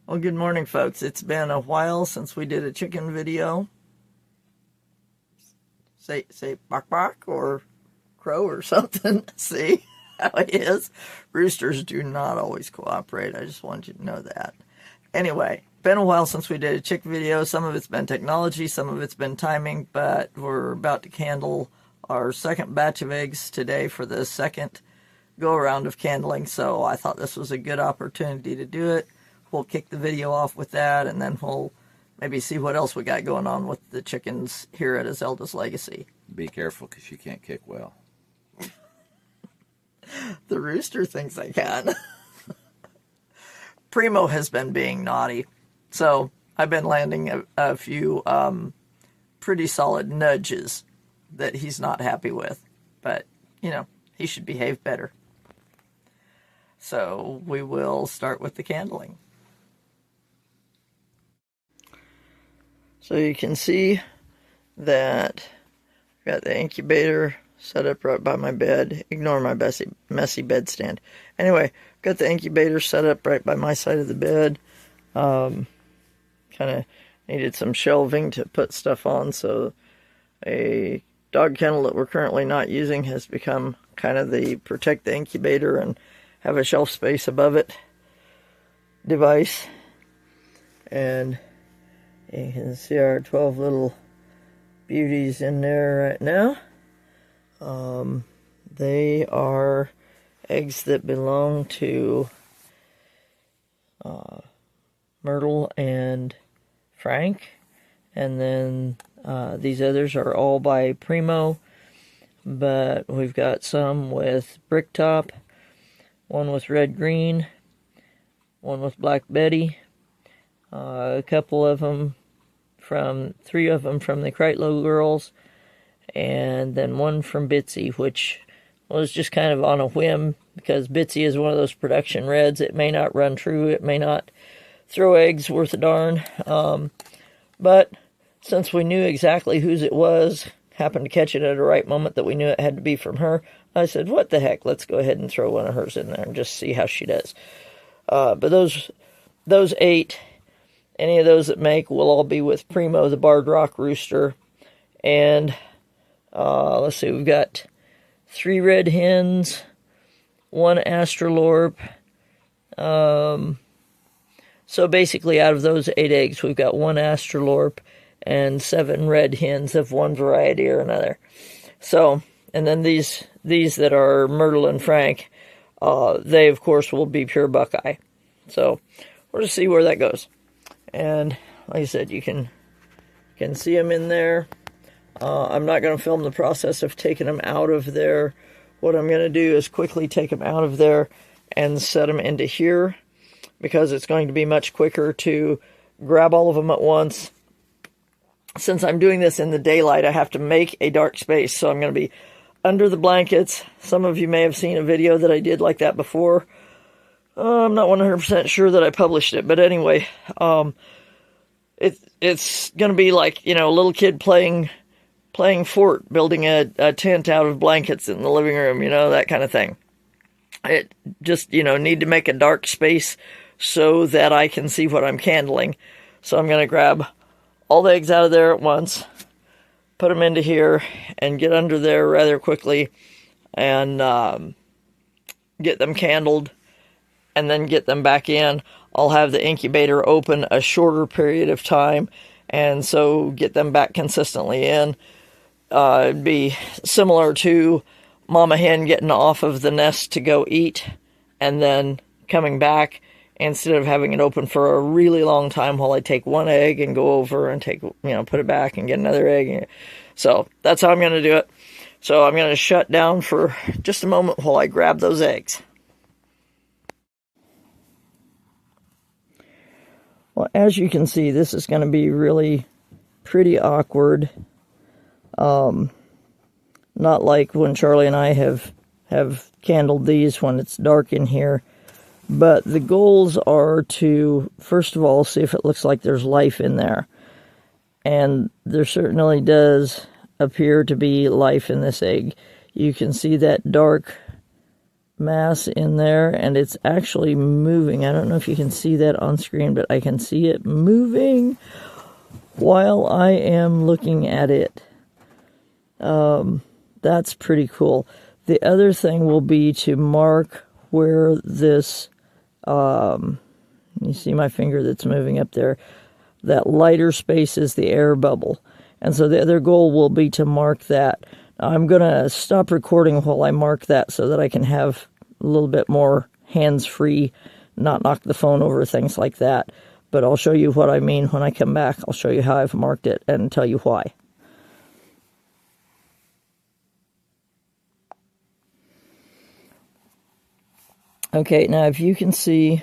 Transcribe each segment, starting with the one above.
Well, good morning, folks. It's been a while since we did a chicken video. Say bark bark or crow or something. See how it is? Roosters do not always cooperate. I just wanted you to know that. Anyway, been a while since we did a chick video. Some of it's been technology, some of it's been timing, but we're about to candle our second batch of eggs today for the second go-around of candling, so I thought this was a good opportunity to do it. We'll kick the video off with that, and then we'll maybe see what else we got going on with the chickens here at Azelda's Legacy. Be careful, because you can't kick well. The rooster thinks I can. Primo has been being naughty, so I've been landing a few pretty solid nudges that he's not happy with. But, you know, he should behave better. So we will start with the candling. So you can see that I've got the incubator set up right by my bed. Ignore my messy bedstand. Anyway, got the incubator set up right by my side of the bed. Kind of needed some shelving to put stuff on, so a dog kennel that we're currently not using has become kind of the protect the incubator and have a shelf space above it device. And you can see our 12 little beauties in there right now. They are eggs that belong to Myrtle and Frank. And then these others are all by Primo. But we've got some with Bricktop, one with Red Green, one with Black Betty. A couple of them three of them from the Kreitlow girls, and then one from Bitsy, which was just kind of on a whim, because Bitsy is one of those production reds. It may not run true, it may not throw eggs worth a darn, but since we knew exactly whose it was, happened to catch it at a right moment that we knew it had to be from her, I said, what the heck, let's go ahead and throw one of hers in there and just see how she does. But those 8, any of those that make will all be with Primo, the Barred Rock Rooster. And let's see, we've got 3 red hens, 1 astrolorp. So basically out of those 8 eggs, we've got 1 astrolorp and 7 red hens of one variety or another. So, and then these that are Myrtle and Frank, they of course will be pure Buckeye. So we'll just see where that goes. And like I said, you can see them in there. I'm not going to film the process of taking them out of there. What I'm going to do is quickly take them out of there and set them into here, because it's going to be much quicker to grab all of them at once. Since I'm doing this in the daylight, I have to make a dark space, so I'm going to be under the blankets. Some of you may have seen a video that I did like that before. I'm not 100% sure that I published it, but anyway, it's going to be like, you know, a little kid playing fort, building a tent out of blankets in the living room, you know, that kind of thing. It just, you know, need to make a dark space so that I can see what I'm candling. So I'm going to grab all the eggs out of there at once, put them into here, and get under there rather quickly, and get them candled, and then get them back in. I'll have the incubator open a shorter period of time, and so get them back consistently in. It'd be similar to mama hen getting off of the nest to go eat, and then coming back, instead of having it open for a really long time while I take one egg and go over and take, you know, put it back and get another egg. So that's how I'm going to do it. So I'm going to shut down for just a moment while I grab those eggs. Well, as you can see, this is going to be really pretty awkward. Not like when Charlie and I have candled these when it's dark in here. But the goals are to, first of all, see if it looks like there's life in there. And there certainly does. appear to be life in this egg. You can see that dark mass in there, and it's actually moving. I don't know if you can see that on screen, but I can see it moving while I am looking at it. That's pretty cool. The other thing will be to mark where this, you see my finger that's moving up there, that lighter space is the air bubble. And so the other goal will be to mark that. I'm going to stop recording while I mark that so that I can have a little bit more hands-free, not knock the phone over, things like that. But I'll show you what I mean when I come back. I'll show you how I've marked it and tell you why. Okay, now if you can see,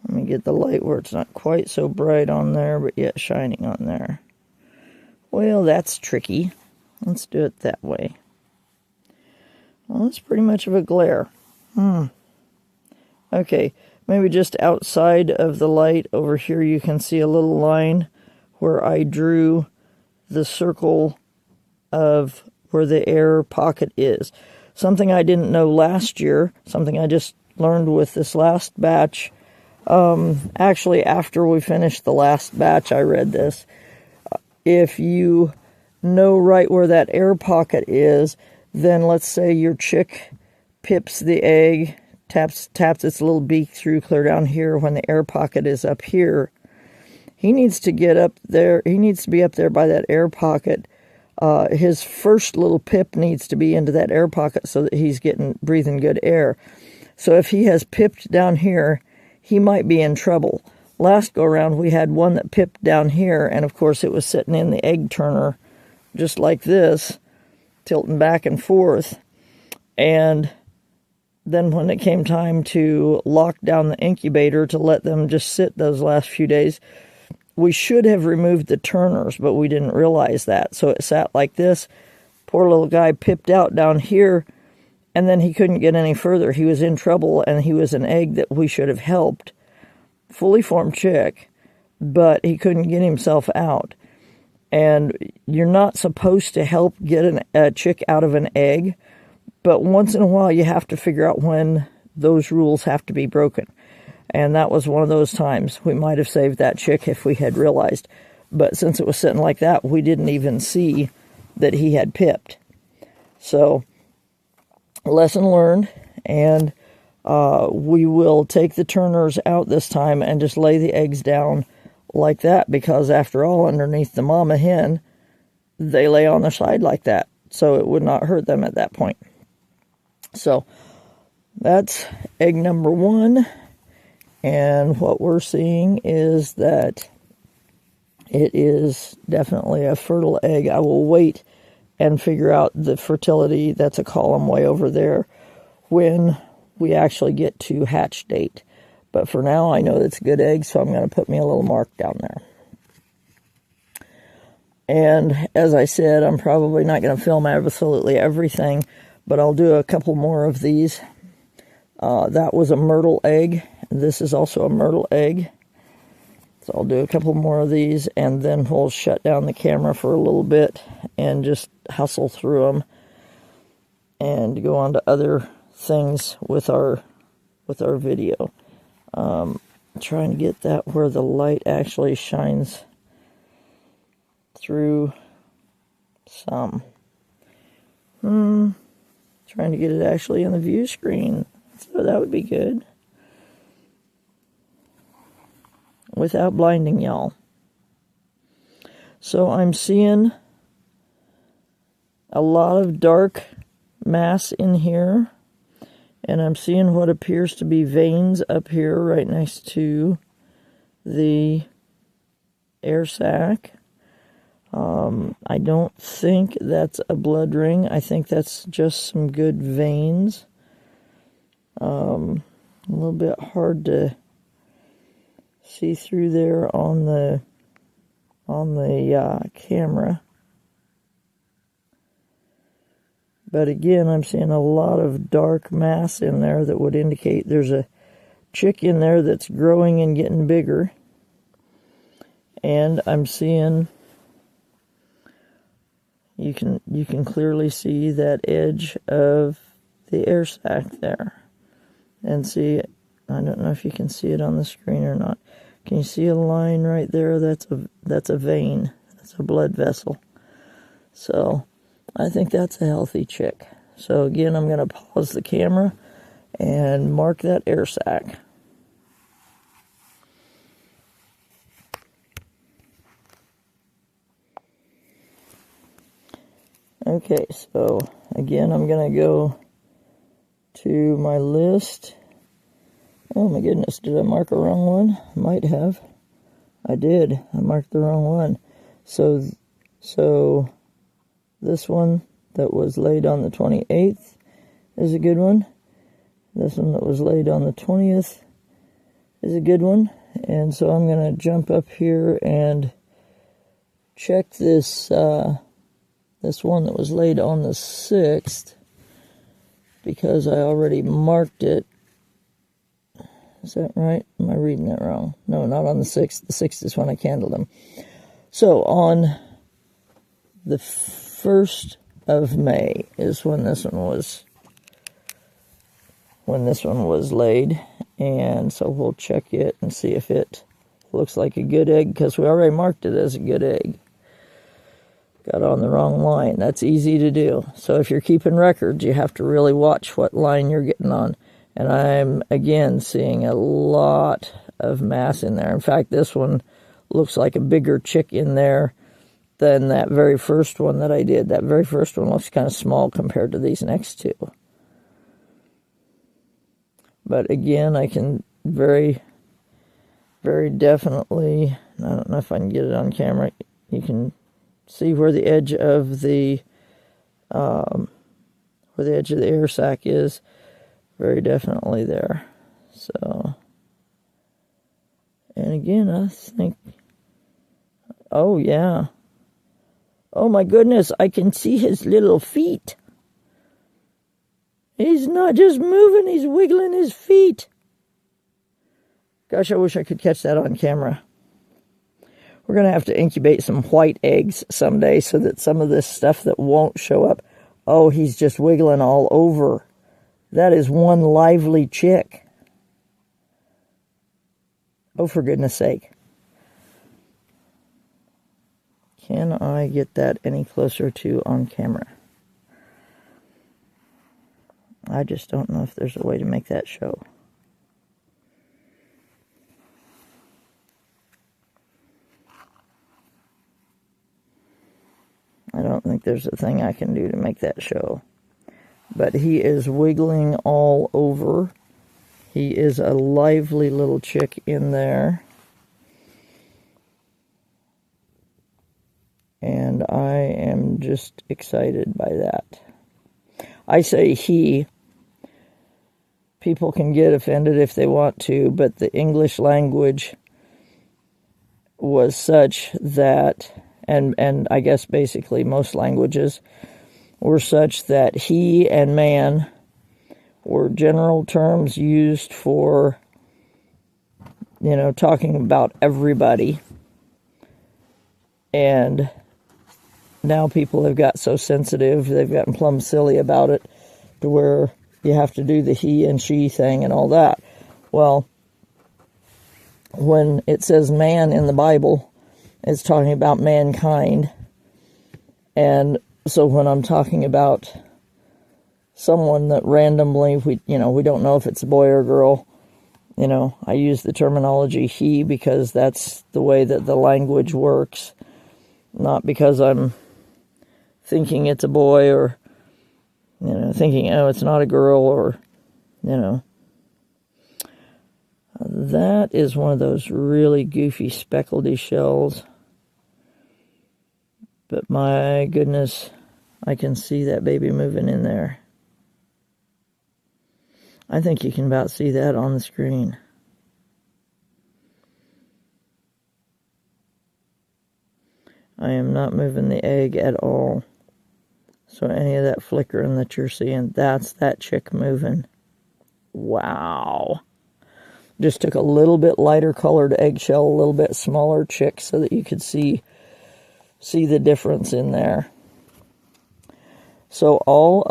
let me get the light where it's not quite so bright on there, but yet shining on there. Well, that's tricky. Let's do it that way. Well, it's pretty much of a glare. Okay, maybe just outside of the light over here you can see a little line where I drew the circle of where the air pocket is. Something I didn't know last year, something I just learned with this last batch. Actually, after we finished the last batch, I read this. If you know right where that air pocket is, then let's say your chick pips the egg, taps its little beak through clear down here when the air pocket is up here. He needs to get up there. He needs to be up there by that air pocket. His first little pip needs to be into that air pocket so that he's breathing good air. So if he has pipped down here, he might be in trouble. Last go around, we had one that pipped down here, and of course it was sitting in the egg turner, just like this, tilting back and forth. And then when it came time to lock down the incubator to let them just sit those last few days, we should have removed the turners, but we didn't realize that. So it sat like this. Poor little guy pipped out down here, and then he couldn't get any further. He was in trouble, and he was an egg that we should have helped. Fully formed chick, but he couldn't get himself out. And you're not supposed to help get a chick out of an egg, but once in a while you have to figure out when those rules have to be broken. And that was one of those times. We might have saved that chick if we had realized. But since it was sitting like that, we didn't even see that he had pipped. So, lesson learned. And we will take the turners out this time and just lay the eggs down like that. Because after all, underneath the mama hen, they lay on their side like that. So it would not hurt them at that point. So, that's egg number 1. And what we're seeing is that it is definitely a fertile egg. I will wait and figure out the fertility, that's a column way over there, when we actually get to hatch date. But for now, I know it's a good egg, so I'm going to put me a little mark down there. And as I said, I'm probably not going to film absolutely everything, but I'll do a couple more of these. That was a myrtle egg. This is also a myrtle egg. So I'll do a couple more of these, and then we'll shut down the camera for a little bit and just hustle through them and go on to other things with our video. Trying to get that where the light actually shines through some. Trying to get it actually on the view screen. So that would be good. Without blinding y'all. So I'm seeing a lot of dark mass in here. And I'm seeing what appears to be veins up here right next to the air sac. I don't think that's a blood ring. I think that's just some good veins. A little bit hard to see through there on the camera. But again, I'm seeing a lot of dark mass in there that would indicate there's a chick in there that's growing and getting bigger. And I'm seeing, you can clearly see that edge of the air sac there. And see, I don't know if you can see it on the screen or not. Can you see a line right there? That's a vein. That's a blood vessel. So I think that's a healthy chick. So again, I'm going to pause the camera and mark that air sac. Okay, so again, I'm going to go to my list. Oh my goodness, did I mark a wrong one? Might have. I did. I marked the wrong one. So this one that was laid on the 28th is a good one. This one that was laid on the 20th is a good one. And so I'm going to jump up here and check this this one that was laid on the 6th, because I already marked it. Is that right? Am I reading that wrong? No, not on the 6th. The 6th is when I candled them. So on the 1st of May is when this one was laid. And so we'll check it and see if it looks like a good egg, because we already marked it as a good egg. Got on the wrong line. That's easy to do. So if you're keeping records, you have to really watch what line you're getting on. And I'm, again, seeing a lot of mass in there. In fact, this one looks like a bigger chick in there than that very first one that I did. That very first one looks kind of small compared to these next two. But again, I can very, very definitely, I don't know if I can get it on camera, you can see where the edge of the air sac is. Very definitely there. So, and again, I think, oh yeah, oh my goodness, I can see his little feet. He's not just moving, he's wiggling his feet. Gosh, I wish I could catch that on camera. We're going to have to incubate some white eggs someday so that some of this stuff that won't show up. Oh, he's just wiggling all over. That is one lively chick. Oh, for goodness sake. Can I get that any closer to on camera? I just don't know if there's a way to make that show. I don't think there's a thing I can do to make that show. But he is wiggling all over. He is a lively little chick in there. And I am just excited by that. I say he. People can get offended if they want to, but the English language was such that, and I guess basically most languages were such that he and man were general terms used for, talking about everybody. And now people have got so sensitive, they've gotten plumb silly about it, to where you have to do the he and she thing and all that. Well, when it says man in the Bible, it's talking about mankind. And so when I'm talking about someone that randomly, we don't know if it's a boy or girl, I use the terminology he because that's the way that the language works. Not because I'm thinking it's a boy or, thinking, oh, it's not a girl or, That is one of those really goofy speckledy shells. But my goodness, I can see that baby moving in there. I think you can about see that on the screen. I am not moving the egg at all. So any of that flickering that you're seeing, that's that chick moving. Wow. Just took a little bit lighter colored eggshell, a little bit smaller chick so that you could see the difference in there. So all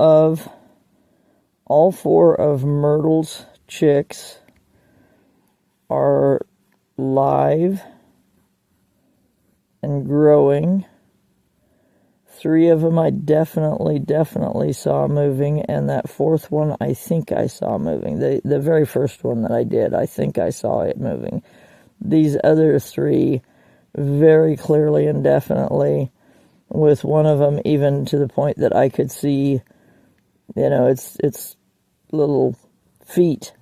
all 4 of Myrtle's chicks are live and growing. 3 of them I definitely saw moving, and that 4th one I think I saw moving. The very first one that I did, I think I saw it moving. These other 3 very clearly and definitely, with one of them even to the point that I could see, its little feet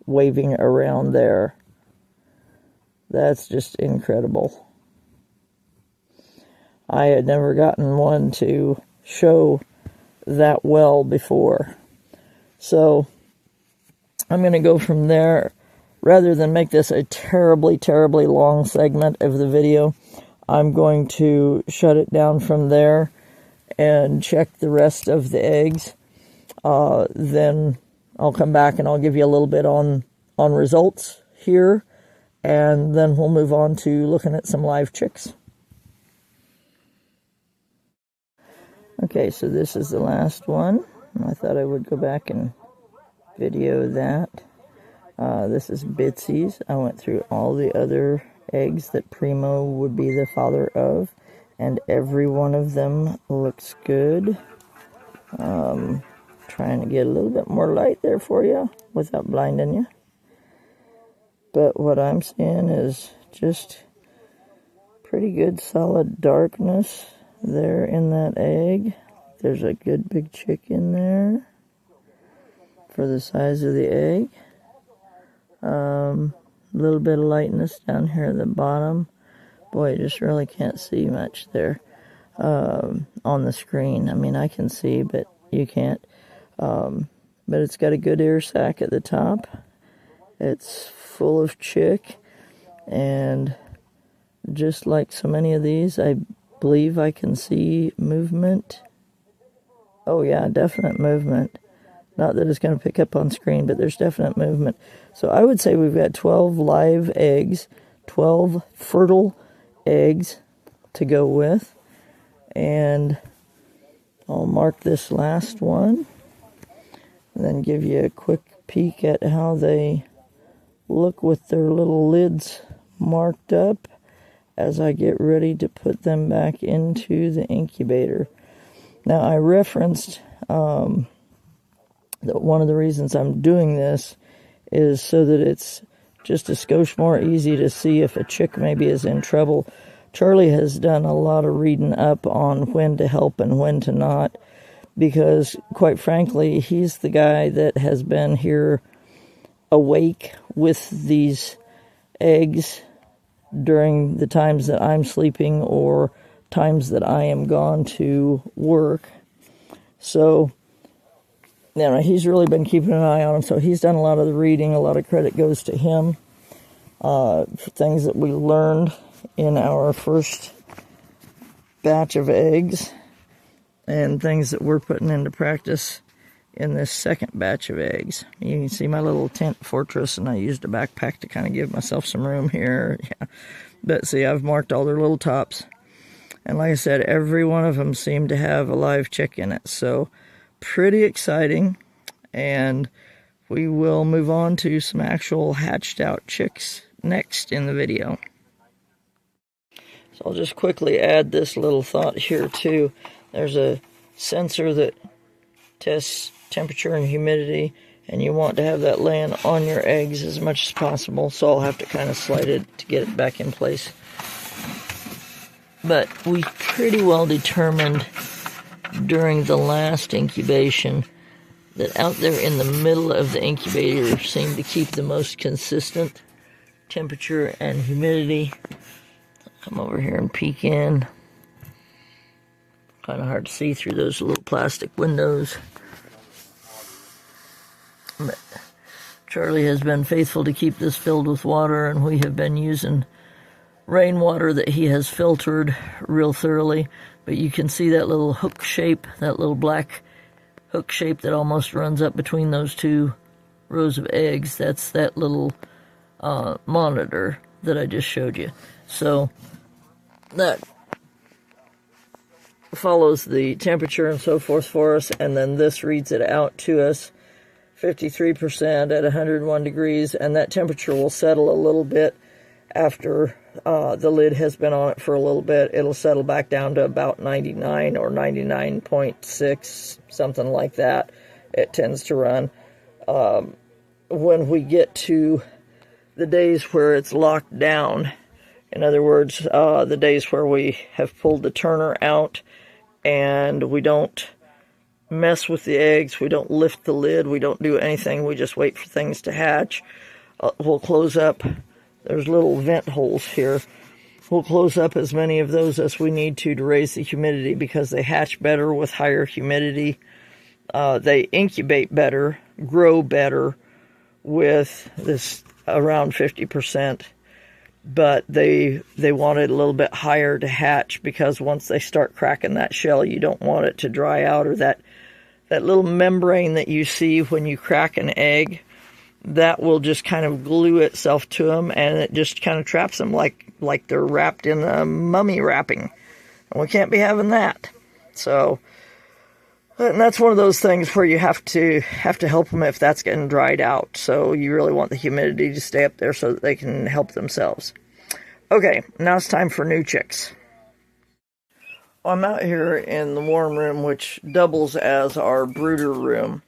waving around there. That's just incredible. I had never gotten one to show that well before. So I'm going to go from there. Rather than make this a terribly long segment of the video, I'm going to shut it down from there and check the rest of the eggs. Then I'll come back and I'll give you a little bit on results here, and then we'll move on to looking at some live chicks. Okay, so this is the last one. I thought I would go back and video that. This is Bitsy's. I went through all the other eggs that Primo would be the father of, and every one of them looks good. Trying to get a little bit more light there for you without blinding you. But what I'm seeing is just pretty good solid darkness there in that egg. There's a good big chick in there for the size of the egg. A little bit of lightness down here at the bottom. Boy, you just really can't see much there on the screen. I mean, I can see, but you can't. But it's got a good air sac at the top. It's full of chick, and just like so many of these, I believe I can see movement. Oh yeah, definite movement. Not that it's going to pick up on screen, but there's definite movement. So I would say we've got 12 live eggs, 12 fertile eggs to go with. And I'll mark this last one, and then give you a quick peek at how they look with their little lids marked up as I get ready to put them back into the incubator. Now, I referenced that one of the reasons I'm doing this is so that it's just a skosh more easy to see if a chick maybe is in trouble. Charlie has done a lot of reading up on when to help and when to not, because, quite frankly, he's the guy that has been here awake with these eggs during the times that I'm sleeping or times that I am gone to work. So, he's really been keeping an eye on them. So he's done a lot of the reading. A lot of credit goes to him for things that we learned in our first batch of eggs and things that we're putting into practice in this second batch of eggs. You can see my little tent fortress, and I used a backpack to kind of give myself some room here. Yeah. But see, I've marked all their little tops. And like I said, every one of them seemed to have a live chick in it. So pretty exciting. And we will move on to some actual hatched out chicks next in the video. So I'll just quickly add this little thought here too. There's a sensor that tests temperature and humidity, and you want to have that laying on your eggs as much as possible, so I'll have to kind of slide it to get it back in place. But we pretty well determined during the last incubation that out there in the middle of the incubator seemed to keep the most consistent temperature and humidity. Come over here and peek in. Kind of hard to see through those little plastic windows. But Charlie has been faithful to keep this filled with water, and we have been using rainwater that he has filtered real thoroughly. But you can see that little hook shape, that little black hook shape that almost runs up between those two rows of eggs. That's that little monitor that I just showed you. So that follows the temperature and so forth for us, and then this reads it out to us 53% at 101 degrees, and that temperature will settle a little bit after the lid has been on it for a little bit. It'll settle back down to about 99 or 99.6, something like that. It tends to run. When we get to the days where it's locked down, in other words, the days where we have pulled the turner out and we don't mess with the eggs, we don't lift the lid, we don't do anything, we just wait for things to hatch, we'll close up. There's little vent holes here. We'll close up as many of those as we need to raise the humidity, because they hatch better with higher humidity. They incubate better, grow better with this around 50%, but they want it a little bit higher to hatch, because once they start cracking that shell, you don't want it to dry out, or that little membrane that you see when you crack an egg, that will just kind of glue itself to them, and it just kind of traps them like they're wrapped in a mummy wrapping. And we can't be having that. So, and that's one of those things where you have to help them if that's getting dried out. So you really want the humidity to stay up there so that they can help themselves. Okay, now it's time for new chicks. Well, I'm out here in the warm room, which doubles as our brooder room.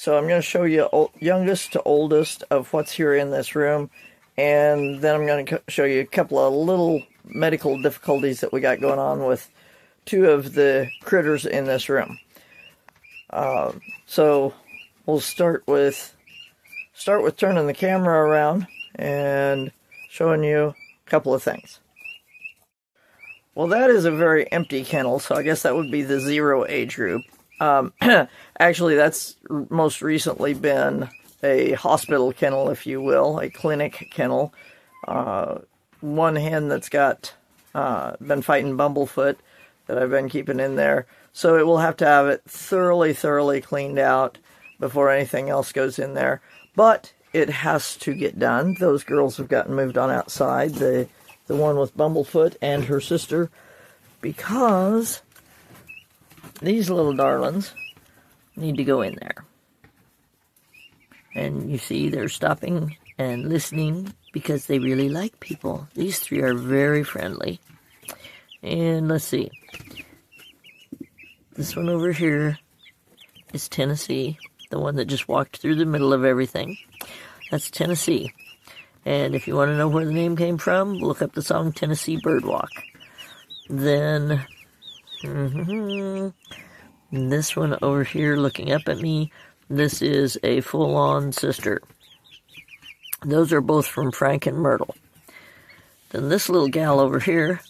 So I'm going to show you youngest to oldest of what's here in this room, and then I'm going to show you a couple of little medical difficulties that we got going on with two of the critters in this room. So we'll start with turning the camera around and showing you a couple of things. Well, that is a very empty kennel, so I guess that would be the 0 age group. Actually, that's most recently been a hospital kennel, if you will, a clinic kennel. One hen that's got been fighting bumblefoot that I've been keeping in there, so it will have to have it thoroughly cleaned out before anything else goes in there. But it has to get done. Those girls have gotten moved on outside, the one with bumblefoot and her sister, because these little darlings need to go in there. And you see they're stopping and listening because they really like people. These three are very friendly. And let's see. This one over here is Tennessee, the one that just walked through the middle of everything. That's Tennessee. And if you want to know where the name came from, look up the song Tennessee Birdwalk. Then this one over here looking up at me, this is a full-on sister. Those are both from Frank and Myrtle. Then this little gal over here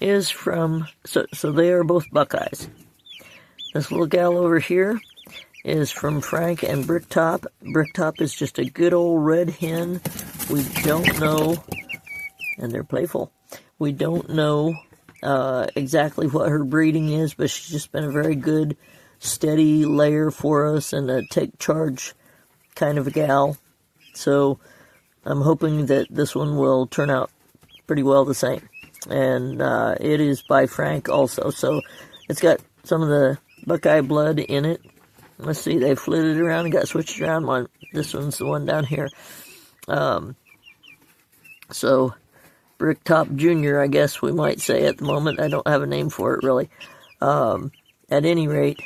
is from, so they are both Buckeyes. This little gal over here is from Frank and Bricktop. Bricktop is just a good old red hen. We don't know, and they're playful, we don't know exactly what her breeding is, but she's just been a very good, steady layer for us and a take charge kind of a gal. So I'm hoping that this one will turn out pretty well the same. And it is by Frank also, so it's got some of the Buckeye blood in it. Let's see, they flitted around and got switched around. This one's the one down here. So Bricktop Jr., I guess we might say at the moment. I don't have a name for it, really. At any rate,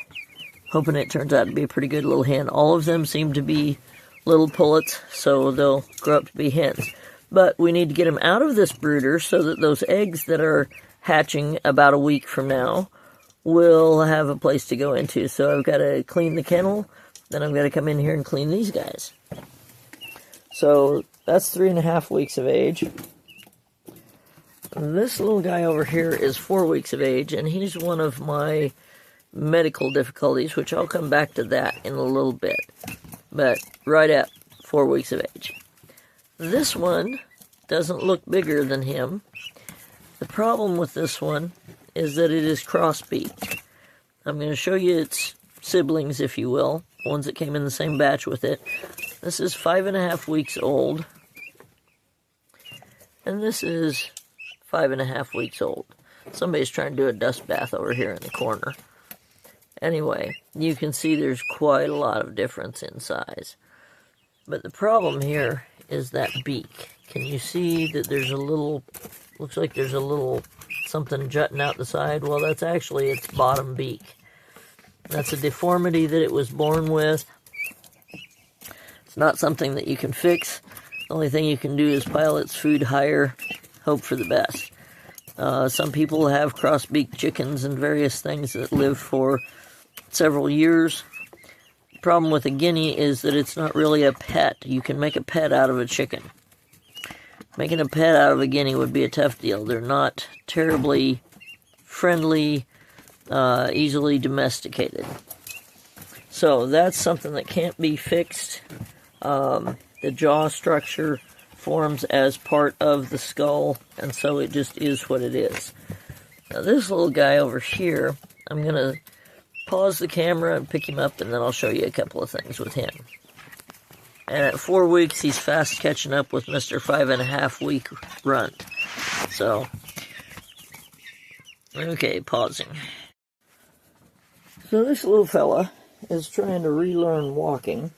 hoping it turns out to be a pretty good little hen. All of them seem to be little pullets, so they'll grow up to be hens. But we need to get them out of this brooder so that those eggs that are hatching about a week from now will have a place to go into. So I've got to clean the kennel, then I've got to come in here and clean these guys. So that's 3.5 weeks of age. This little guy over here is 4 weeks of age, and he's one of my medical difficulties, which I'll come back to that in a little bit. But right at 4 weeks of age. This one doesn't look bigger than him. The problem with this one is that it is crossbeak. I'm going to show you its siblings, if you will, ones that came in the same batch with it. This is 5.5 weeks old, and this is 5.5 weeks old. Somebody's trying to do a dust bath over here in the corner. Anyway, you can see there's quite a lot of difference in size. But the problem here is that beak. Can you see that there's a little, looks like there's a little something jutting out the side? Well, that's actually its bottom beak. That's a deformity that it was born with. It's not something that you can fix. The only thing you can do is pile its food higher, hope for the best. Some people have cross-beaked chickens and various things that live for several years. The problem with a guinea is that it's not really a pet. You can make a pet out of a chicken. Making a pet out of a guinea would be a tough deal. They're not terribly friendly, easily domesticated. So that's something that can't be fixed. The jaw structure forms as part of the skull, and so it just is what it is. Now this little guy over here, I'm going to pause the camera and pick him up, and then I'll show you a couple of things with him. And at 4 weeks, he's fast catching up with Mr. 5.5 week runt. So, okay, pausing. So this little fella is trying to relearn walking.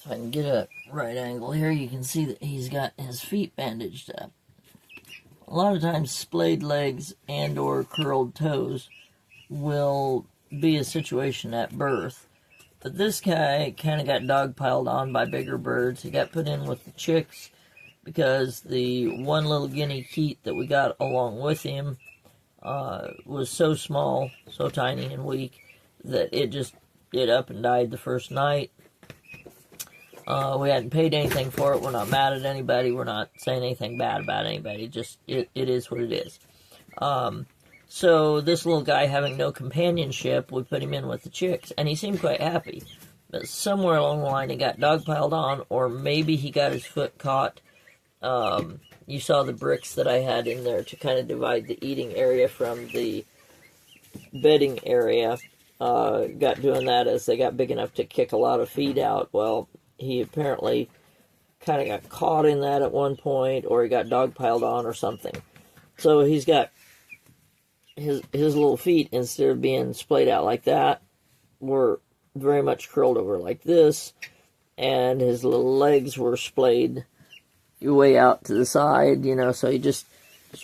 If I can get a right angle here, you can see that he's got his feet bandaged up. A lot of times splayed legs and or curled toes will be a situation at birth. But this guy kind of got dogpiled on by bigger birds. He got put in with the chicks because the one little guinea Keat that we got along with him was so small, so tiny and weak, that it up and died the first night. We hadn't paid anything for it. We're not mad at anybody. We're not saying anything bad about anybody. Just, it is what it is. So this little guy having no companionship, we put him in with the chicks, and he seemed quite happy. But somewhere along the line he got dogpiled on, or maybe he got his foot caught. You saw the bricks that I had in there to kind of divide the eating area from the bedding area. Got doing that as they got big enough to kick a lot of feed out. Well, he apparently kind of got caught in that at one point, or he got dogpiled on or something. So he's got his little feet, instead of being splayed out like that, were very much curled over like this, and his little legs were splayed way out to the side, so he just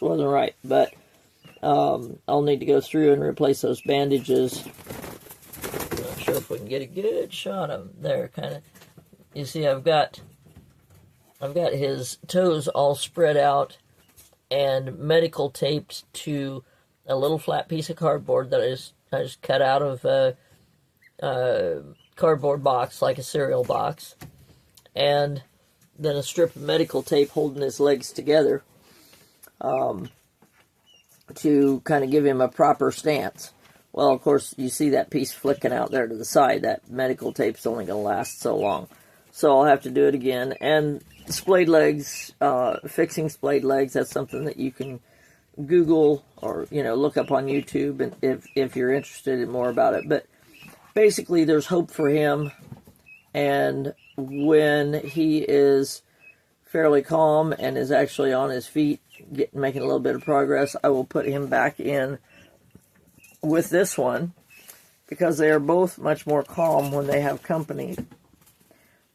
wasn't right. But I'll need to go through and replace those bandages. I'm not sure if we can get a good shot of him there, kind of. You see, I've got his toes all spread out and medical taped to a little flat piece of cardboard that I just cut out of a cardboard box, like a cereal box, and then a strip of medical tape holding his legs together to kind of give him a proper stance. Well, of course, you see that piece flicking out there to the side. That medical tape's only going to last so long. So I'll have to do it again. And splayed legs, fixing splayed legs, that's something that you can Google or, look up on YouTube and if you're interested in more about it. But basically, there's hope for him. And when he is fairly calm and is actually on his feet, making a little bit of progress, I will put him back in with this one, because they are both much more calm when they have company.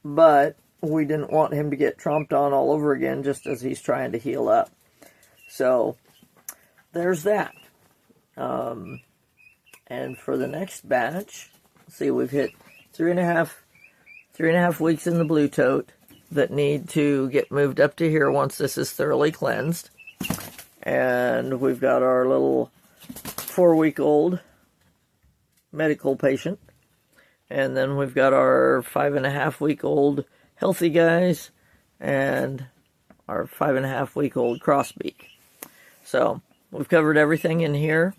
But we didn't want him to get tromped on all over again just as he's trying to heal up. So there's that. And for the next batch, see, we've hit 3.5 weeks in the blue tote that need to get moved up to here once this is thoroughly cleansed. And we've got our little 4-week-old medical patient. And then we've got our 5.5-week-old healthy guys and our 5.5-week-old crossbeak. So we've covered everything in here.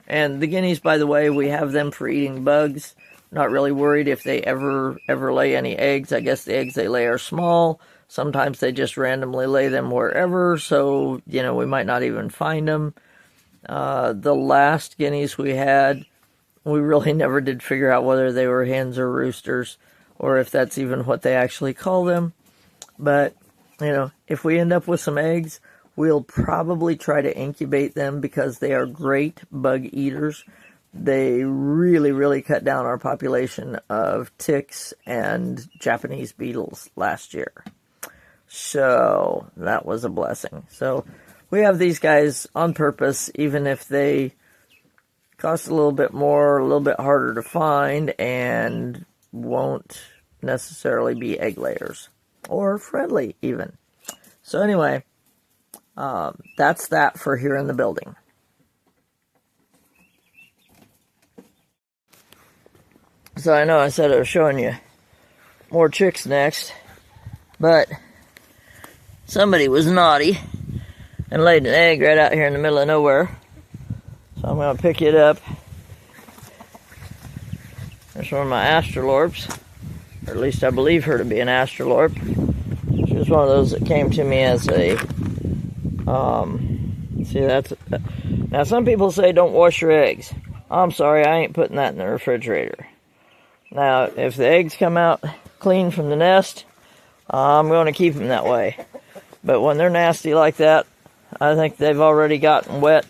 And the guineas, by the way, we have them for eating bugs. Not really worried if they ever lay any eggs. I guess the eggs they lay are small. Sometimes they just randomly lay them wherever, so, we might not even find them. The last guineas we had, we really never did figure out whether they were hens or roosters, or if that's even what they actually call them. But, if we end up with some eggs, We'll probably try to incubate them because they are great bug eaters. They really, really cut down our population of ticks and Japanese beetles last year. So that was a blessing. So we have these guys on purpose, even if they cost a little bit more, a little bit harder to find, and won't necessarily be egg layers or friendly even. So anyway, that's that for here in the building. So I know I said I was showing you more chicks next, but somebody was naughty and laid an egg right out here in the middle of nowhere. So I'm going to pick it up. There's one of my astrolorps, or at least I believe her to be an astrolorp. She was one of those that came to me as a, now some people say don't wash your eggs. I'm sorry, I ain't putting that in the refrigerator. Now, if the eggs come out clean from the nest, I'm going to keep them that way. But when they're nasty like that, I think they've already gotten wet.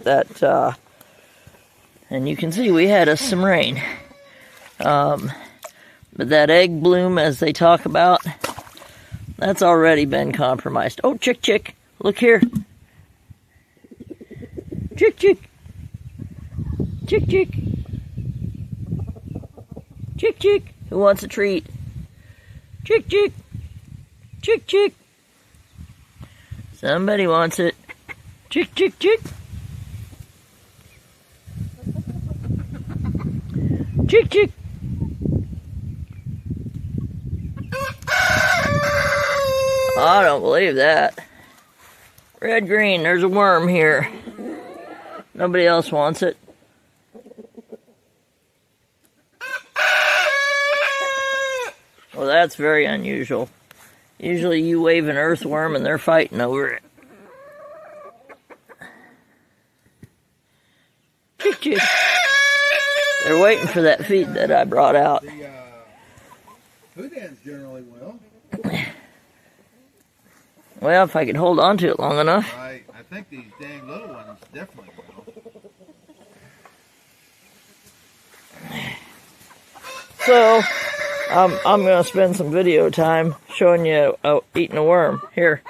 And you can see we had us some rain. But that egg bloom, as they talk about, that's already been compromised. Oh, chick, look here. Chick. Chick, who wants a treat? Chick. Somebody wants it. Chick. Chick. I don't believe that. Red, green, there's a worm here. Nobody else wants it. Well, that's very unusual. Usually you wave an earthworm and they're fighting over it. Chick. They're waiting for that feed that I brought out. The food ends generally will. Well, if I could hold on to it long enough. I think these dang little ones definitely will. So, I'm going to spend some video time showing you eating a worm. Here,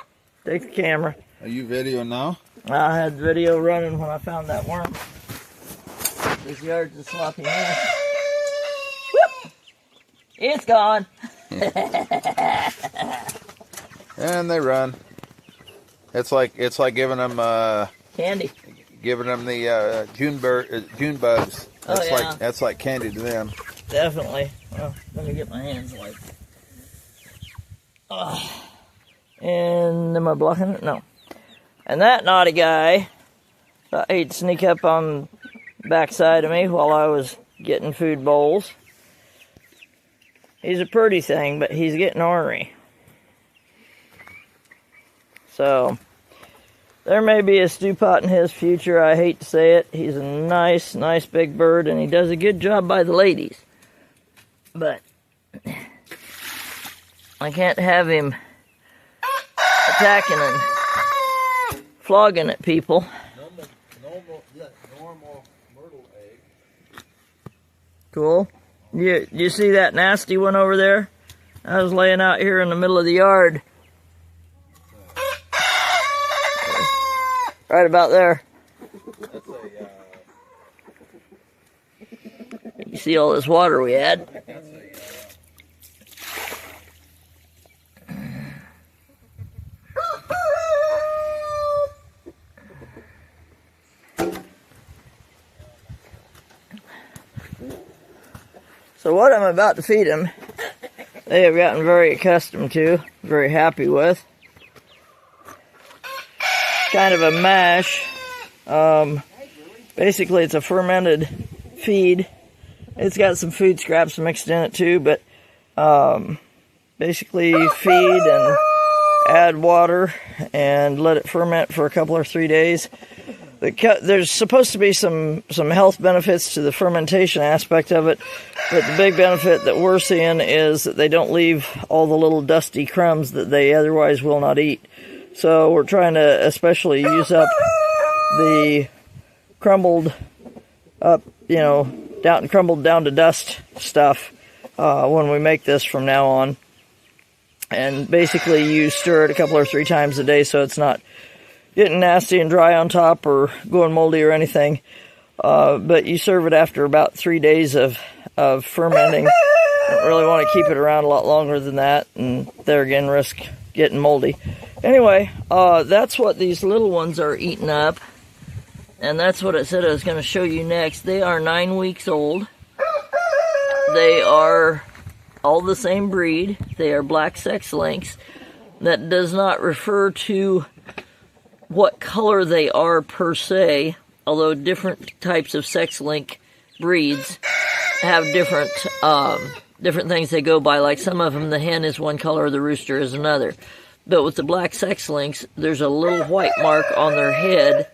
take the camera. Are you videoing now? I had video running when I found that worm. This yard's a sloppy mess. Whoop! It's gone. And they run. It's like giving them Candy. Giving them the June bugs. Oh, yeah. That's like candy to them. Definitely. Well, let me get my hands wiped. And am I blocking it? No. And that naughty guy thought he'd sneak up on the backside of me while I was getting food bowls. He's a pretty thing, but he's getting ornery. So, there may be a stew pot in his future. I hate to say it. He's a nice big bird, and he does a good job by the ladies. But I can't have him attacking and flogging at people. Normal myrtle egg. Cool. You see that nasty one over there? I was laying out here in the middle of the yard. Right about there. That's You see all this water we had? So what I'm about to feed them, they have gotten very accustomed to, very happy with. Kind of a mash. Basically, it's a fermented feed. It's got some food scraps mixed in it too, but basically feed and add water and let it ferment for a couple or 3 days. There's supposed to be some health benefits to the fermentation aspect of it, but the big benefit that we're seeing is that they don't leave all the little dusty crumbs that they otherwise will not eat. So we're trying to especially use up the crumbled up, crumbled down to dust stuff when we make this from now on. And basically you stir it a couple or 3 times a day so it's not getting nasty and dry on top or going moldy or anything. But you serve it after about 3 days of fermenting. Don't really want to keep it around a lot longer than that, and there again risk getting moldy. Anyway, that's what these little ones are eating up, and that's what I said I was going to show you next. They are 9 weeks old. They are all the same breed. They are black sex links. That does not refer to what color they are per se, although different types of sex link breeds have different things they go by. Like some of them, the hen is one color, the rooster is another. But with the black sex links, there's a little white mark on their head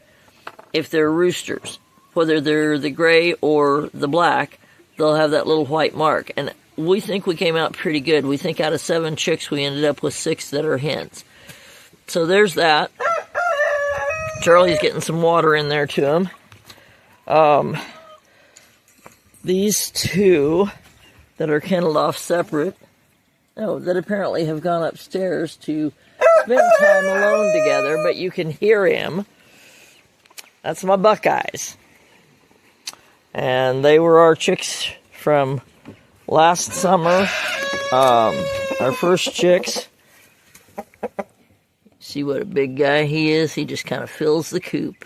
if they're roosters. Whether they're the gray or the black, they'll have that little white mark. And we think we came out pretty good. We think out of 7 chicks, we ended up with 6 that are hens. So there's that. Charlie's getting some water in there to him. These 2 that are kenneled off separate, that apparently have gone upstairs to spend time alone together, but you can hear him. That's my Buckeyes. And they were our chicks from last summer. Our first chicks. See what a big guy he is? He just kind of fills the coop.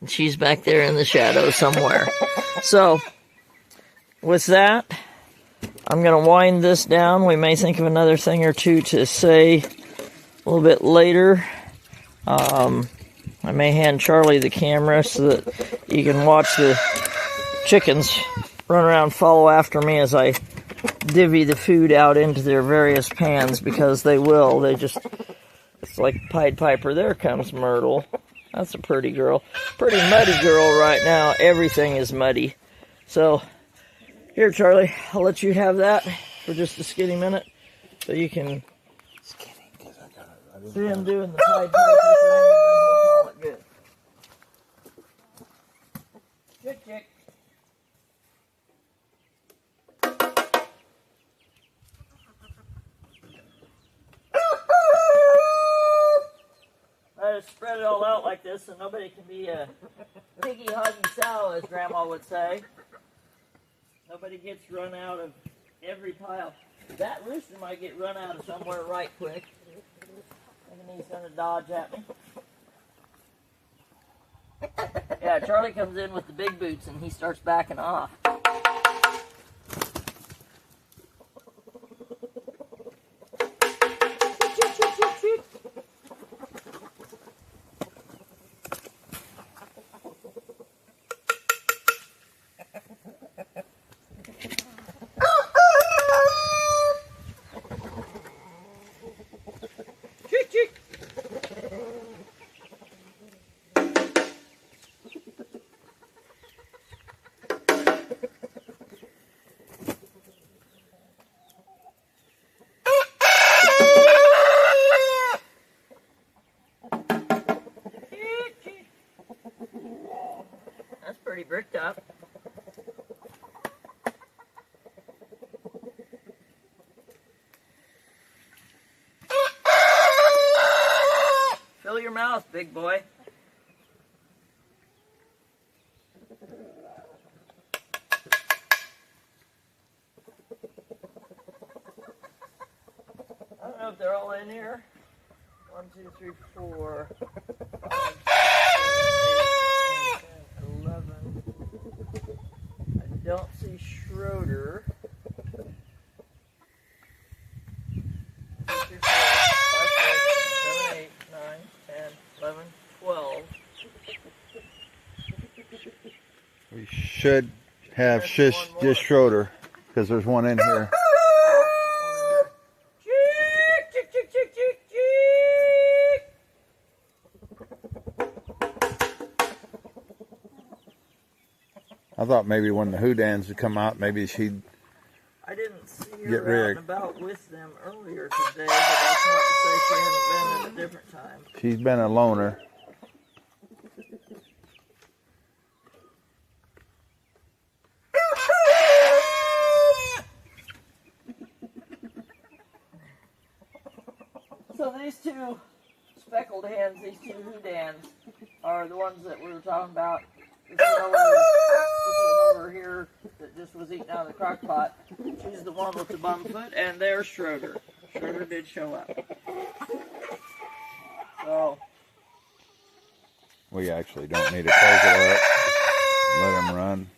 And she's back there in the shadow somewhere. So, with that, I'm going to wind this down. We may think of another thing or two to say a little bit later. I may hand Charlie the camera so that you can watch the chickens run around, follow after me as I divvy the food out into their various pans, because they will. It's like Pied Piper. There comes Myrtle. That's a pretty girl. Pretty muddy girl right now. Everything is muddy. So, here, Charlie, I'll let you have that for just a skinny minute so you can see him doing the Pied Piper thing, and then we'll call it good. Chick, chick. I just spread it all out like this so nobody can be a piggy huggy sow, as Grandma would say. Nobody gets run out of every pile. That rooster might get run out of somewhere right quick. Thinking he's going to dodge at me. Yeah, Charlie comes in with the big boots and he starts backing off. That's pretty bricked up. Fill your mouth, big boy. I don't know if they're all in here. 1, 2, 3, 4, 5, 6, 7, 8, 9, 10, 11. I don't see Schroeder. 2, 3, 4, 5, 6, 7, 8, 9, 10, 11, 12. We should have just Schroeder, because there's one in here. I thought maybe when the Houdans would come out, maybe she'd I didn't see her get out rigged. and about with them earlier today, but that's not to say she hadn't been in a different time. She's been a loner. So these two speckled hens, these two hoodans, are the ones that we were talking about. This one over here that just was eaten out of the crock pot. She's the one with the bum foot, and there's Schroeder. Schroeder did show up. So We actually don't need to close it up. Let them run.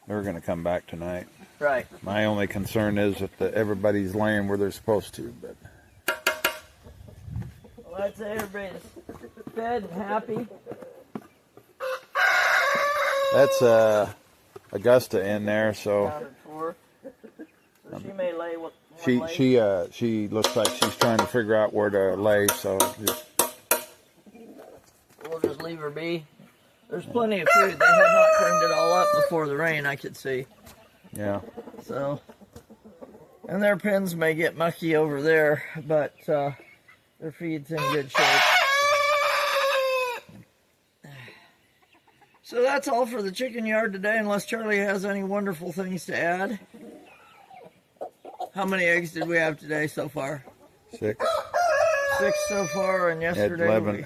They're going to come back tonight. right. My only concern is that everybody's laying where they're supposed to. But Well, I'd say everybody's fed and happy. that's Augusta in there, so Counted for. So she may lay one she looks like she's trying to figure out where to lay. So we'll just leave her be. There's plenty of food. They had not cleaned it all up before the rain, I could see. yeah, So, and their pens may get mucky over there, but their feed's in good shape. So that's all for the chicken yard today, unless Charlie has any wonderful things to add. How many eggs did we have today so far? 6. 6 so far, and Had yesterday 11.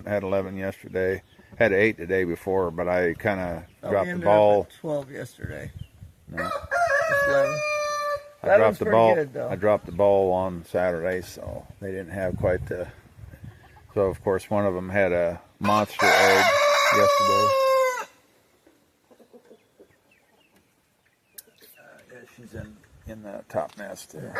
Had 11 yesterday. Had 8 the day before, but I kind of dropped the ended ball. up at 12 yesterday. No. Just 11. I That dropped was the pretty ball. good, though. I dropped the ball on Saturday, so they didn't have quite the. So of course, one of them had a monster egg yesterday. Yeah, she's in the top nest there.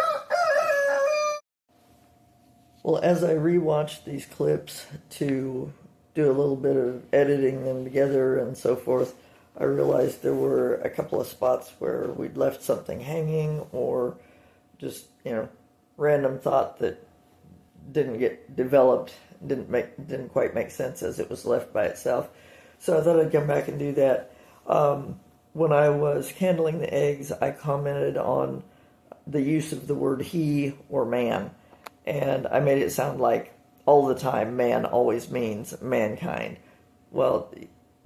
Well, as I rewatched these clips to do a little bit of editing them together and so forth, I realized there were a couple of spots where we'd left something hanging, or just, random thought that didn't get developed, didn't quite make sense as it was left by itself. So I thought I'd come back and do that. When I was candling the eggs, I commented on the use of the word he or man, and I made it sound like all the time man always means mankind. Well,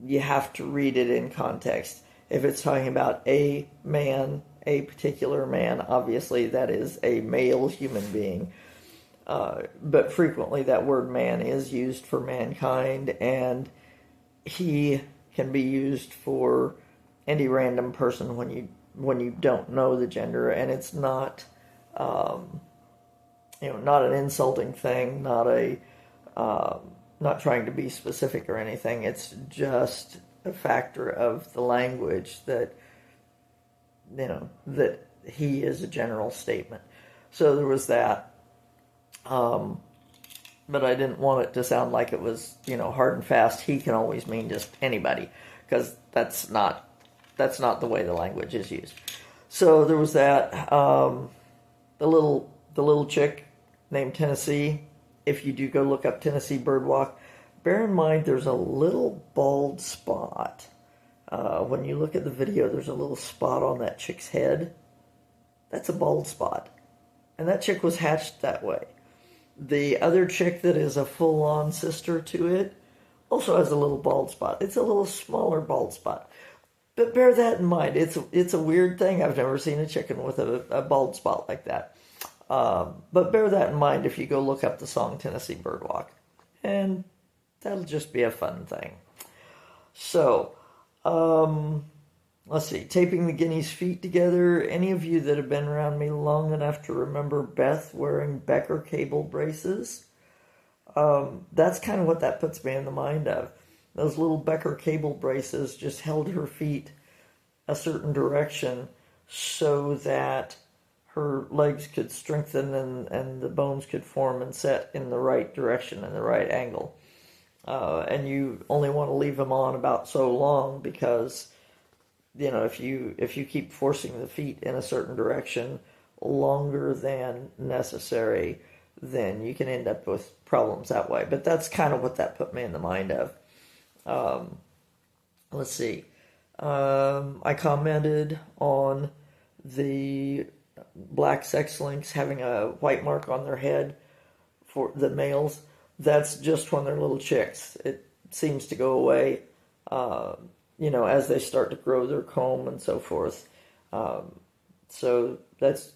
you have to read it in context. If it's talking about a man, a particular man, obviously that is a male human being. But frequently that word man is used for mankind, and he can be used for any random person when you don't know the gender, and it's not not an insulting thing, not trying to be specific or anything. It's just a factor of the language that that he is a general statement. So there was that. But I didn't want it to sound like it was, hard and fast. He can always mean just anybody, because that's not the way the language is used. So there was that. The little chick named Tennessee. If you do go look up Tennessee birdwalk, bear in mind there's a little bald spot. When you look at the video, there's a little spot on that chick's head. That's a bald spot, and that chick was hatched that way. The other chick that is a full-on sister to it also has a little bald spot. It's a little smaller bald spot. But bear that in mind. It's a weird thing. I've never seen a chicken with a bald spot like that. But bear that in mind if you go look up the song Tennessee Birdwalk. And that'll just be a fun thing. So, let's see. Taping the guinea's feet together. Any of you that have been around me long enough to remember Beth wearing Becker cable braces? That's kind of what that puts me in the mind of. Those little Becker cable braces just held her feet a certain direction so that her legs could strengthen and the bones could form and set in the right direction and the right angle. And you only want to leave them on about so long, because if you keep forcing the feet in a certain direction longer than necessary, then you can end up with problems that way. But that's kind of what that put me in the mind of. Let's see. I commented on the black sex lynx having a white mark on their head for the males, that's just when they're little chicks. It seems to go away, as they start to grow their comb and so forth. So that's,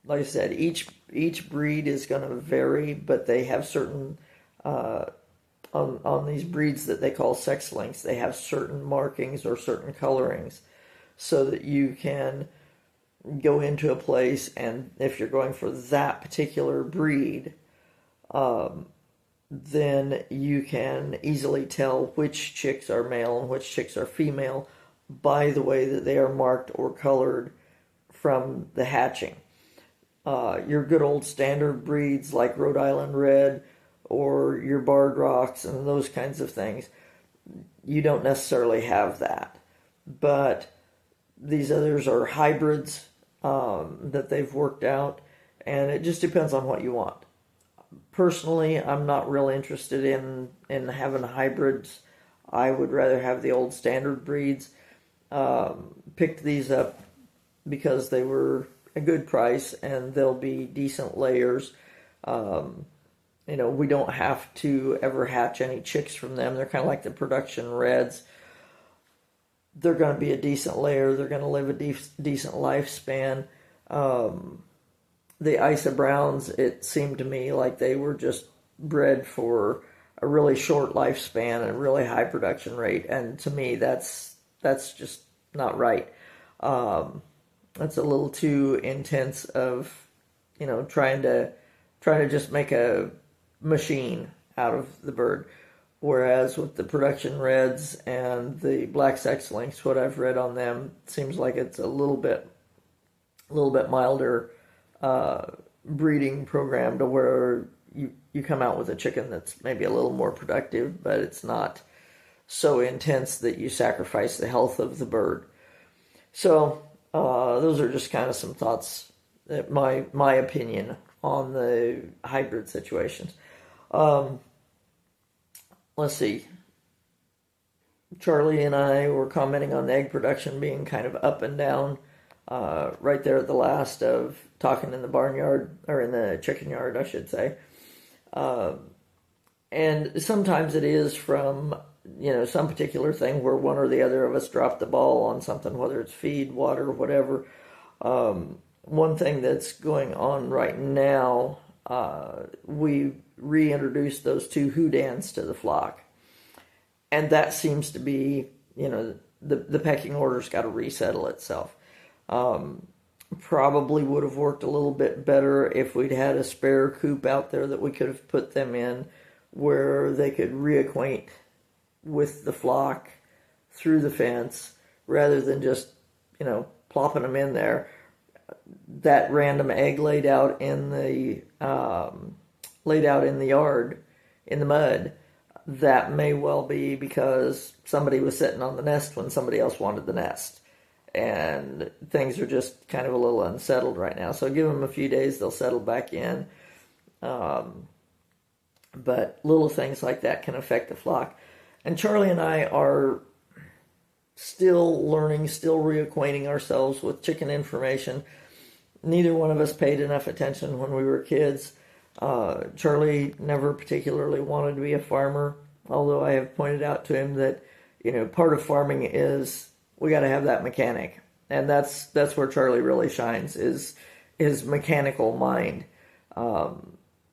like I said, each breed is going to vary, but they have certain on these breeds that they call sex links, they have certain markings or certain colorings, so that you can go into a place, and if you're going for that particular breed, then you can easily tell which chicks are male and which chicks are female by the way that they are marked or colored from the hatching. Your good old standard breeds like Rhode Island Red or your Barred Rocks and those kinds of things, you don't necessarily have that. But these others are hybrids that they've worked out, and it just depends on what you want. Personally, I'm not real interested in having hybrids. I would rather have the old standard breeds. Picked these up because they were a good price and they'll be decent layers. We don't have to ever hatch any chicks from them. They're kind of like the production reds. They're going to be a decent layer. They're going to live a decent lifespan. The Isa Browns, it seemed to me like they were just bred for a really short lifespan and a really high production rate. And to me, that's just not right. That's a little too intense of, trying to just make a machine out of the bird. Whereas with the production reds and the black sex links, what I've read on them seems like it's a little bit milder breeding program, to where you come out with a chicken that's maybe a little more productive, but it's not so intense that you sacrifice the health of the bird. So those are just kind of some thoughts, my opinion on the hybrid situations. Let's see. Charlie and I were commenting on the egg production being kind of up and down right there at the last of talking in the barnyard, or in the chicken yard, I should say. And sometimes it is from, some particular thing where one or the other of us dropped the ball on something, whether it's feed, water, whatever. One thing that's going on right now, we reintroduced those 2 houdans to the flock. And that seems to be, the pecking order's got to resettle itself. Probably would have worked a little bit better if we'd had a spare coop out there that we could have put them in, where they could reacquaint with the flock through the fence, rather than just, plopping them in there. That random egg laid out in the yard, in the mud, that may well be because somebody was sitting on the nest when somebody else wanted the nest. And things are just kind of a little unsettled right now. So give them a few days, they'll settle back in. But little things like that can affect the flock. And Charlie and I are still learning, still reacquainting ourselves with chicken information. Neither one of us paid enough attention when we were kids. Charlie never particularly wanted to be a farmer, although I have pointed out to him that, part of farming is we got to have that mechanic. And that's where Charlie really shines, is his mechanical mind.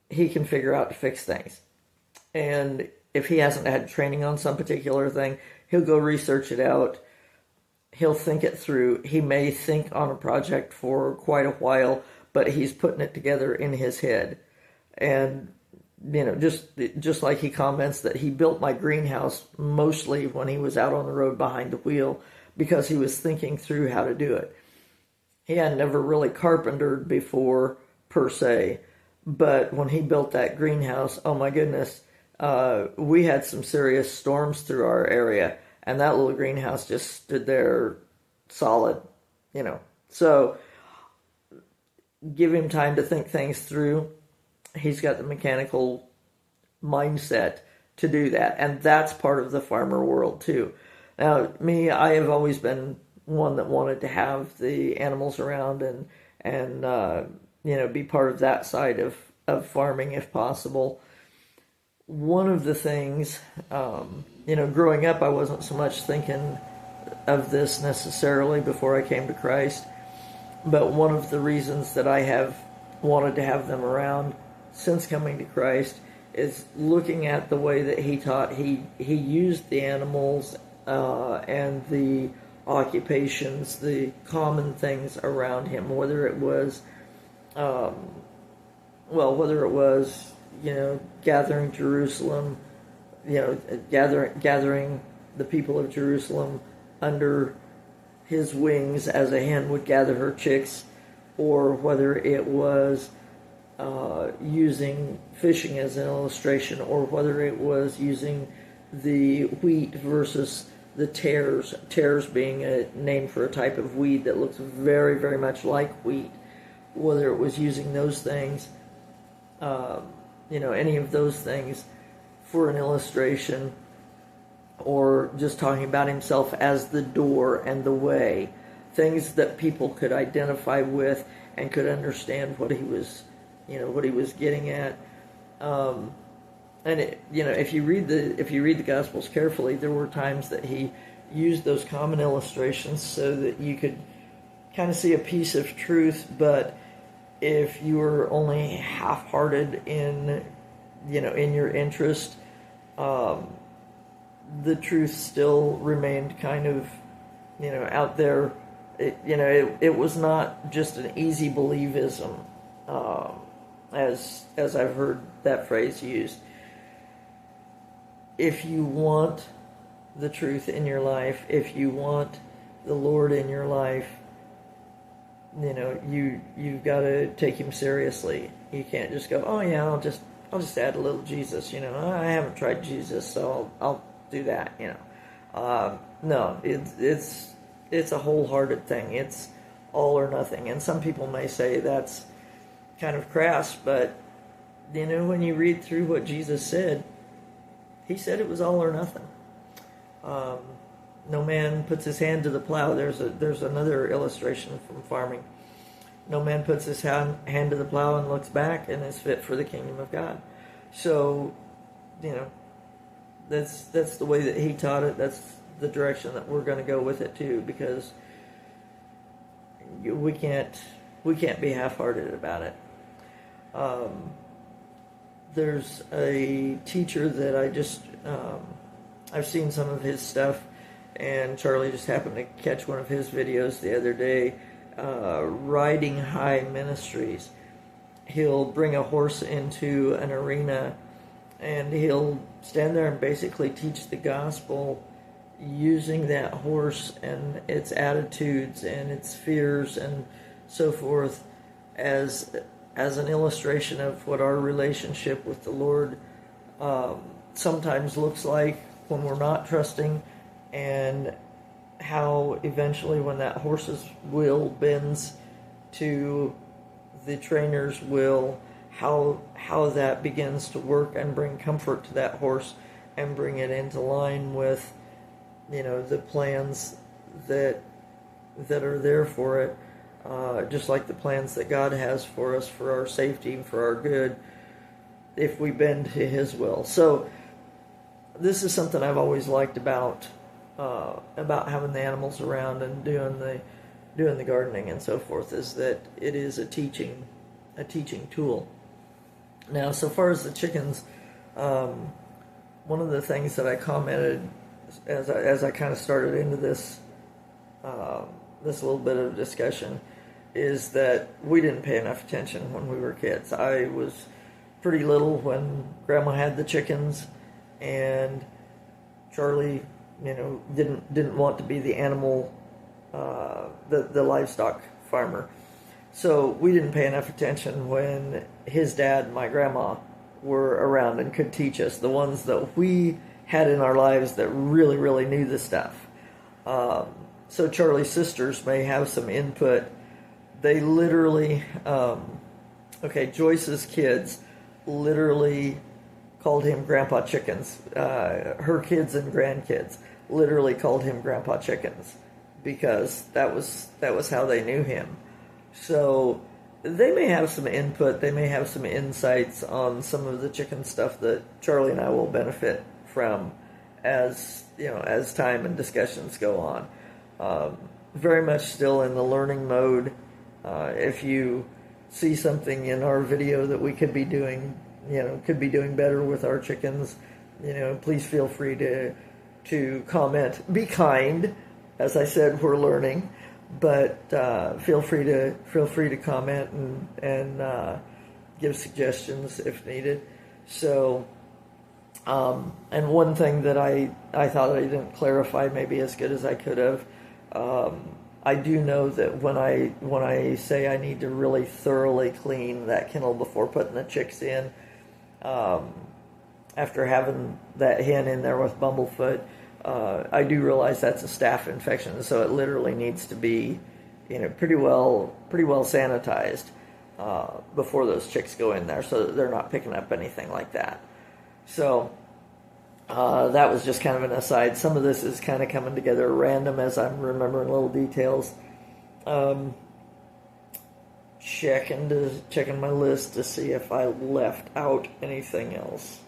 He can figure out to fix things. And if he hasn't had training on some particular thing, he'll go research it out. He'll think it through. He may think on a project for quite a while, but he's putting it together in his head. And, just like he comments that he built my greenhouse mostly when he was out on the road behind the wheel, because he was thinking through how to do it. He had never really carpentered before, per se, but when he built that greenhouse, oh my goodness, we had some serious storms through our area, and that little greenhouse just stood there solid, So give him time to think things through. He's got the mechanical mindset to do that, and that's part of the farmer world too. Now, me, I have always been one that wanted to have the animals around and be part of that side of farming if possible. One of the things, growing up, I wasn't so much thinking of this necessarily before I came to Christ, but one of the reasons that I have wanted to have them around since coming to Christ is looking at the way that he taught. He used the animals and the occupations, the common things around him, whether it was gathering Jerusalem, gathering the people of Jerusalem under his wings as a hen would gather her chicks, or whether it was using fishing as an illustration, or whether it was using the wheat versus the tares being a name for a type of weed that looks very, very much like wheat, whether it was using those things, any of those things for an illustration, or just talking about himself as the door and the way, things that people could identify with and could understand what he was getting at. If you read the Gospels carefully, there were times that he used those common illustrations so that you could kind of see a piece of truth. But if you were only half-hearted in your interest, the truth still remained kind of out there. It was not just an easy believism, as I've heard that phrase used. If you want the truth in your life, if you want the Lord in your life, you've got to take him seriously. You can't just go, oh yeah, I'll just add a little Jesus. I haven't tried Jesus, so I'll do that. No, it's a wholehearted thing. It's all or nothing. And some people may say that's kind of crass, but when you read through what Jesus said, he said it was all or nothing. No man puts his hand to the plow. There's another illustration from farming. No man puts his hand to the plow and looks back and is fit for the kingdom of God. So, that's the way that he taught it. That's the direction that we're going to go with it too, because we can't be half-hearted about it. There's a teacher that I've seen some of his stuff, and Charlie just happened to catch one of his videos the other day, Riding High Ministries. He'll bring a horse into an arena, and he'll stand there and basically teach the gospel using that horse and its attitudes and its fears and so forth as an illustration of what our relationship with the Lord sometimes looks like when we're not trusting, and how eventually when that horse's will bends to the trainer's will, how that begins to work and bring comfort to that horse and bring it into line with the plans that are there for it, just like the plans that God has for us for our safety and for our good if we bend to his will. So this is something I've always liked about having the animals around and doing the gardening and so forth, is that it is a teaching tool. Now, so far as the chickens, one of the things that I commented as I kind of started into this little bit of discussion is that we didn't pay enough attention when we were kids. I was pretty little when Grandma had the chickens, and Charlie, didn't want to be the animal, the livestock farmer. So we didn't pay enough attention when his dad and my grandma were around and could teach us, the ones that we had in our lives that really, really knew the stuff. So Charlie's sisters may have some input. They literally, Joyce's kids literally called him Grandpa Chickens. Her kids and grandkids literally called him Grandpa Chickens because that was how they knew him. So they may have some input, they may have some insights on some of the chicken stuff that Charlie and I will benefit from as as time and discussions go on. Very much still in the learning mode. If you see something in our video that we could be doing, could be doing better with our chickens, please feel free to comment. Be kind, as I said, we're learning, but feel free to comment and give suggestions if needed. So, and one thing that I thought I didn't clarify maybe as good as I could have. I do know that when I say I need to really thoroughly clean that kennel before putting the chicks in, after having that hen in there with bumblefoot, I do realize that's a staph infection, so it literally needs to be, pretty well sanitized before those chicks go in there, so that they're not picking up anything like that. So that was just kind of an aside. Some of this is kind of coming together random as I'm remembering little details. Checking my list to see if I left out anything else.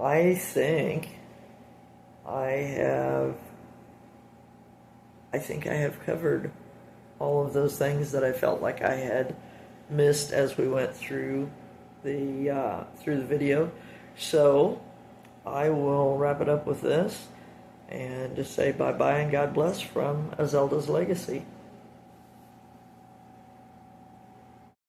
I think I have covered all of those things that I felt like I had missed as we went through the video. So I will wrap it up with this and just say bye-bye and God bless from Azelda's Legacy.